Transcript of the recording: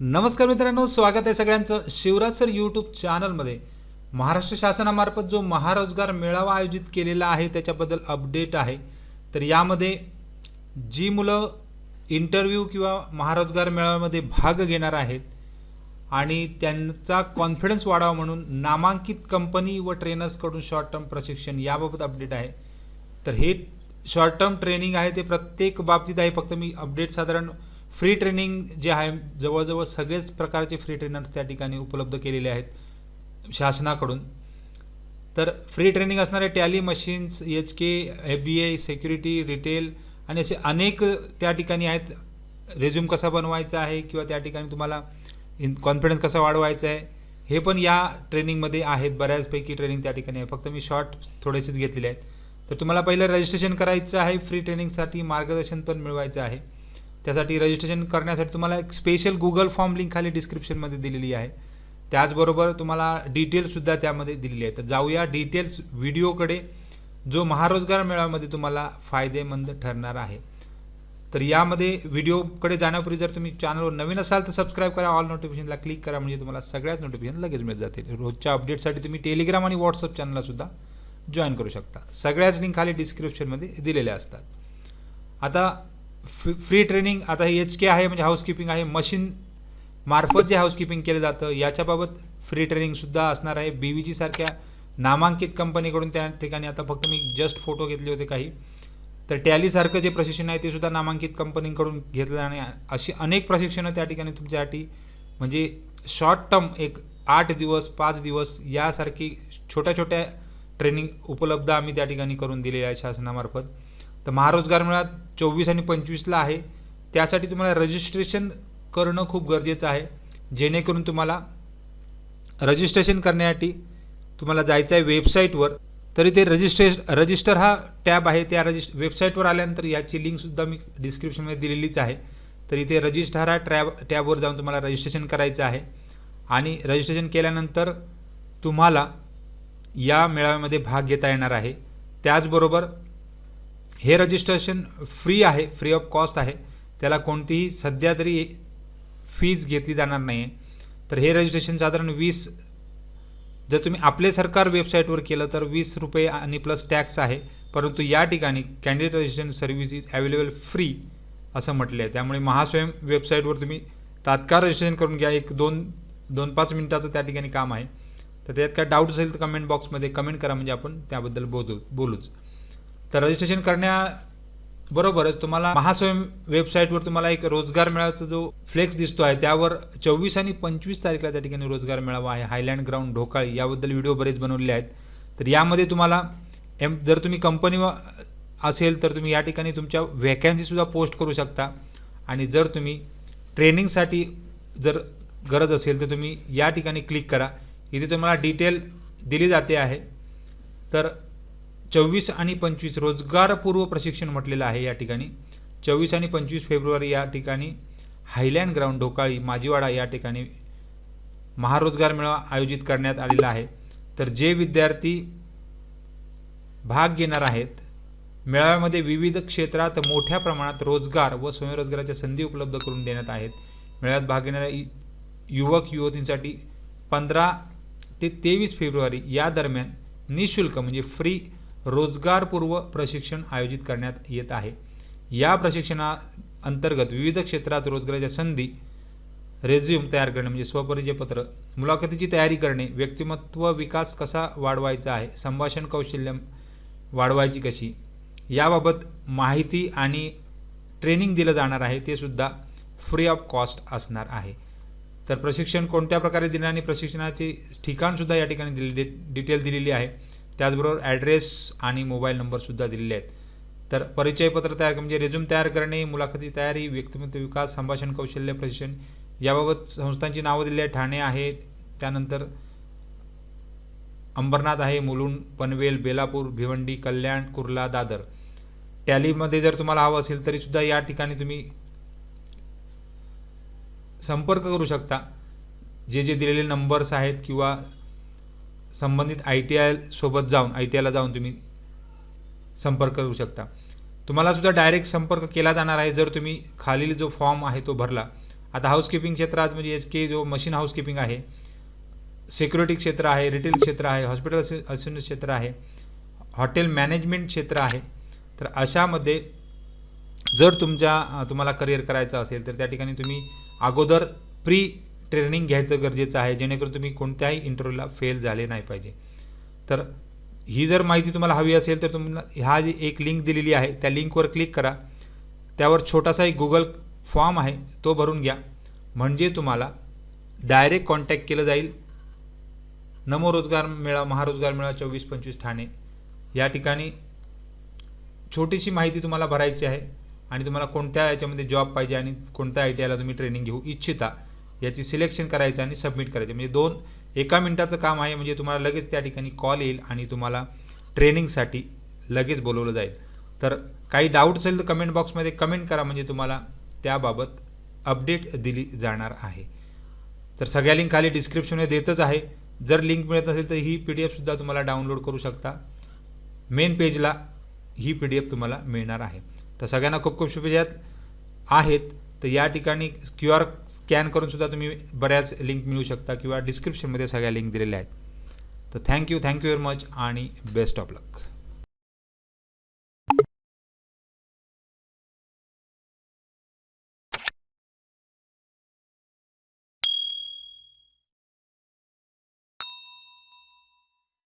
नमस्कार मित्रांनो, स्वागत आहे सगळ्यांचं शिवराज सर यूट्यूब चॅनलमध्ये. महाराष्ट्र शासनामार्फत जो महारोजगार मेळावा आयोजित केलेला आहे त्याच्याबद्दल अपडेट आहे. तर यामध्ये जी मुलं इंटरव्ह्यू किंवा महारोजगार मेळाव्यामध्ये भाग घेणार आहेत आणि त्यांचा कॉन्फिडन्स वाढावा म्हणून नामांकित कंपनी व ट्रेनर्सकडून शॉर्ट टर्म प्रशिक्षण याबाबत अपडेट आहे. तर हे शॉर्ट टर्म ट्रेनिंग आहे ते प्रत्येक बाबतीत आहे. फक्त मी अपडेट साधारण फ्री ट्रेनिंग जे आहे जवळजवळ सगळेच प्रकारचे फ्री ट्रेनर्स त्या ठिकाणी उपलब्ध केलेले आहेत शासनाकडून. तर फ्री ट्रेनिंग असणारे tally machines, HK, FBA, security, retail आणि असे अनेक त्या ठिकाणी आहेत. रेझ्यूम कसा बनवायचा आहे किंवा त्या ठिकाणी तुम्हाला कॉन्फिडन्स कसा वाढवायचा आहे हे पण या ट्रेनिंगमध्ये आहेत. बऱ्याचपैकी ट्रेनिंग त्या ठिकाणी आहे. फक्त मी शॉर्ट थोडेसेच घेतलेले आहेत. तर तुम्हाला पहिलं रजिस्ट्रेशन करायचं आहे. फ्री ट्रेनिंगसाठी मार्गदर्शन पण मिळवायचं आहे. त्यासाठी रजिस्ट्रेशन करण्यासाठी तुम्हाला एक स्पेशल गुगल फॉर्म लिंक खाली डिस्क्रिप्शनमध्ये दिलेली आहे. त्याचबरोबर तुम्हाला डिटेल्ससुद्धा त्यामध्ये दिलेली आहे. तर जाऊया डिटेल्स व्हिडिओकडे जो महारोजगार मेळाव्यामध्ये तुम्हाला फायदेमंद ठरणार आहे. तर यामध्ये व्हिडिओकडे जाण्यापूर्वी जर तुम्ही चॅनलवर नवीन असाल तर सबस्क्राईब करा, ऑल नोटिफिकेशनला क्लिक करा, म्हणजे तुम्हाला सगळ्याच नोटिफिकेशन लगेच मिळत जातील. रोजच्या अपडेटसाठी तुम्ही टेलिग्राम आणि व्हॉट्सअप चॅनललासुद्धा जॉईन करू शकता. सगळ्याच लिंक खाली डिस्क्रिप्शनमध्ये दिलेल्या असतात. आता फ्री ट्रेनिंग, आता हे HK आहे म्हणजे हाऊसकीपिंग आहे. मशीन मार्फत जे हाऊसकीपिंग केलं जातं याच्याबाबत फ्री ट्रेनिंगसुद्धा असणार आहे. BVG सारख्या नामांकित कंपनीकडून त्या ठिकाणी आता फक्त मी जस्ट फोटो घेतले होते काही. तर टॅलीसारखं जे प्रशिक्षण आहे ते सुद्धा नामांकित कंपनीकडून घेतलं जाणे. अशी अनेक प्रशिक्षणं त्या ठिकाणी तुमच्यासाठी म्हणजे शॉर्ट टर्म एक 8 दिवस 5 दिवस यासारखी छोट्या छोट्या ट्रेनिंग उपलब्ध आम्ही त्या ठिकाणी करून दिलेल्या आहे शासनामार्फत. तर महारोजगार मेळावा 24 आणि 25ला आहे. त्यासाठी तुम्हाला रजिस्ट्रेशन करणं खूप गरजेचं आहे. जेणेकरून तुम्हाला रजिस्ट्रेशन करण्यासाठी तुम्हाला जायचं आहे वेबसाईटवर. तरी ते रजिस्टर हा टॅब आहे. त्या वेबसाईटवर आल्यानंतर याची लिंकसुद्धा मी डिस्क्रिप्शनमध्ये दिलेलीच आहे. तर इथे रजिस्टर हा टॅबवर जाऊन तुम्हाला रजिस्ट्रेशन करायचं आहे. आणि रजिस्ट्रेशन केल्यानंतर तुम्हाला या मेळाव्यामध्ये भाग घेता येणार आहे. त्याचबरोबर हे रजिस्ट्रेशन फ्री आहे, फ्री ऑफ कॉस्ट आहे. त्याला कोणतीही सध्या तरी फीज घेतली जाणार नाही आहे. तर हे रजिस्ट्रेशन साधारण 20, जर तुम्ही आपले सरकार वेबसाईटवर केलं तर ₹20 आणि प्लस टॅक्स आहे. परंतु या ठिकाणी candidate registration service is available free असं म्हटले आहे. त्यामुळे महास्वयं वेबसाईटवर तुम्ही तात्काळ रजिस्ट्रेशन करून घ्या. एक 2-5 मिनिटाचं त्या ठिकाणी काम आहे. तर त्यात काय डाऊट असेल तर कमेंट बॉक्समध्ये कमेंट करा, म्हणजे आपण त्याबद्दल बोलूच. तर रजिस्ट्रेशन करण्याबरोबरच तुम्हाला महास्वयं वेबसाईटवर तुम्हाला एक रोजगार मेळाव्याचा जो फ्लेक्स दिसतो आहे त्यावर 24 आणि 25 तारखेला त्या ठिकाणी रोजगार मेळावा आहे. हायलँड ग्राउंड ढोकाळी याबद्दल व्हिडिओ बरेच बनवलेले आहेत. तर यामध्ये तुम्हाला जर तुम्ही कंपनी असेल तर तुम्ही या ठिकाणी तुमच्या व्हॅकन्सीसुद्धा पोस्ट करू शकता. आणि जर तुम्ही ट्रेनिंगसाठी जर गरज असेल तर तुम्ही या ठिकाणी क्लिक करा. इथे तुम्हाला डिटेल दिली जाते आहे. तर 24 आणि 25 रोजगारपूर्व प्रशिक्षण म्हटलेलं आहे या ठिकाणी. 24 आणि 25 फेब्रुवारी या ठिकाणी हायलँड ग्राउंड ढोकाळी माजीवाडा या ठिकाणी महारोजगार मेळावा आयोजित करण्यात आलेला आहे. तर जे विद्यार्थी भाग घेणार आहेत मेळाव्यामध्ये विविध क्षेत्रात मोठ्या प्रमाणात रोजगार व स्वयंरोजगाराच्या संधी उपलब्ध करून देण्यात आहेत. मेळाव्यात भाग घेणाऱ्या युवक युवतींसाठी 15 ते 23 फेब्रुवारी या दरम्यान निःशुल्क म्हणजे फ्री रोजगारपूर्व प्रशिक्षण आयोजित करण्यात येत आहे. या प्रशिक्षणाअंतर्गत विविध क्षेत्रात रोजगाराच्या संधी, रेझ्यूम तयार करणे म्हणजे स्वपरिचयपत्र, मुलाखतीची तयारी करणे, व्यक्तिमत्व विकास कसा वाढवायचा आहे, संभाषण कौशल्य वाढवायची कशी, याबाबत माहिती आणि ट्रेनिंग दिलं जाणार आहे. ते सुद्धा फ्री ऑफ कॉस्ट असणार आहे. तर प्रशिक्षण कोणत्या प्रकारे देणार आणि प्रशिक्षणाचे ठिकाणसुद्धा या ठिकाणी डिटेल दिलेली आहे. त्याचबरोबर ॲड्रेस आणि मोबाईल नंबरसुद्धा दिलेले आहेत. तर परिचयपत्र तयार म्हणजे रेझ्यूम तयार करणे, मुलाखती तयारी, व्यक्तिमत्व विकास, संभाषण कौशल्य प्रशिक्षण याबाबत संस्थांची नावं दिलेली आहेत. ठाणे आहे, त्यानंतर अंबरनाथ आहे, मुलुंड, पनवेल, बेलापूर, भिवंडी, कल्याण, कुर्ला, दादर. टॅलीमध्ये जर तुम्हाला हवं असेल तरीसुद्धा या ठिकाणी तुम्ही संपर्क करू शकता. जे दिलेले नंबर्स आहेत किंवा संबंधित ITI सोबत जाऊन ITIला जाऊन तुम्ही संपर्क करू शकता. तुम्हाला सुद्धा डायरेक्ट संपर्क केला जाणार आहे जर तुम्ही खालील जो फॉर्म आहे तो भरला. आता हाऊसकीपिंग क्षेत्रात म्हणजे SK जो मशीन हाऊसकीपिंग आहे, सिक्युरिटी क्षेत्र आहे, रिटेल क्षेत्र आहे, हॉस्पिटल असिस्टंट क्षेत्र आहे, हॉटेल मॅनेजमेंट क्षेत्र आहे. तर अशामध्ये जर तुम्हाला करिअर करायचं असेल तर त्या ठिकाणी तुम्ही अगोदर प्री ट्रेनिंग घ्यायचं गरजेचं आहे, जेणेकरून तुम्ही कोणत्याही इंटरव्ह्यूला फेल झाले नाही पाहिजे. तर ही जर माहिती तुम्हाला हवी असेल तर तुम्हाला ह्या जी एक लिंक दिलेली आहे त्या लिंकवर क्लिक करा. त्यावर छोटासा एक गुगल फॉर्म आहे तो भरून घ्या, म्हणजे तुम्हाला डायरेक्ट कॉन्टॅक्ट केलं जाईल नमो रोजगार मेळावा, महारोजगार मेळावा 24-25 ठाणे या ठिकाणी. छोटीशी माहिती तुम्हाला भरायची आहे आणि तुम्हाला कोणत्या याच्यामध्ये जॉब पाहिजे आणि कोणत्या ITIला तुम्ही ट्रेनिंग घेऊ इच्छिता याची सिलेक्शन करायचं आणि सबमिट करायचे. म्हणजे 1 मिनिटाचं काम आहे, म्हणजे तुम्हाला लगेच त्या ठिकाणी कॉल येईल आणि तुम्हाला ट्रेनिंगसाठी लगेच बोलवलं जाईल. तर काही डाऊट असेल तर कमेंट बॉक्समध्ये कमेंट करा, म्हणजे तुम्हाला त्याबाबत अपडेट दिली जाणार आहे. तर सगळ्या लिंक खाली डिस्क्रिप्शनमध्ये देतच आहे. जर लिंक मिळत नसेल तर ही PDF सुद्धा तुम्हाला डाउनलोड करू शकता. मेन पेजला ही PDF तुम्हाला मिळणार आहे. तर सगळ्यांना खूप खूप शुभेच्छा आहेत. तर या ठिकाणी QR स्कॅन करून सुद्धा तुम्ही बऱ्याच लिंक मिळू शकता किंवा डिस्क्रिप्शनमध्ये सगळ्या लिंक दिलेल्या आहेत. तर थँक्यू व्हेरी मच आणि बेस्ट ऑफ लक.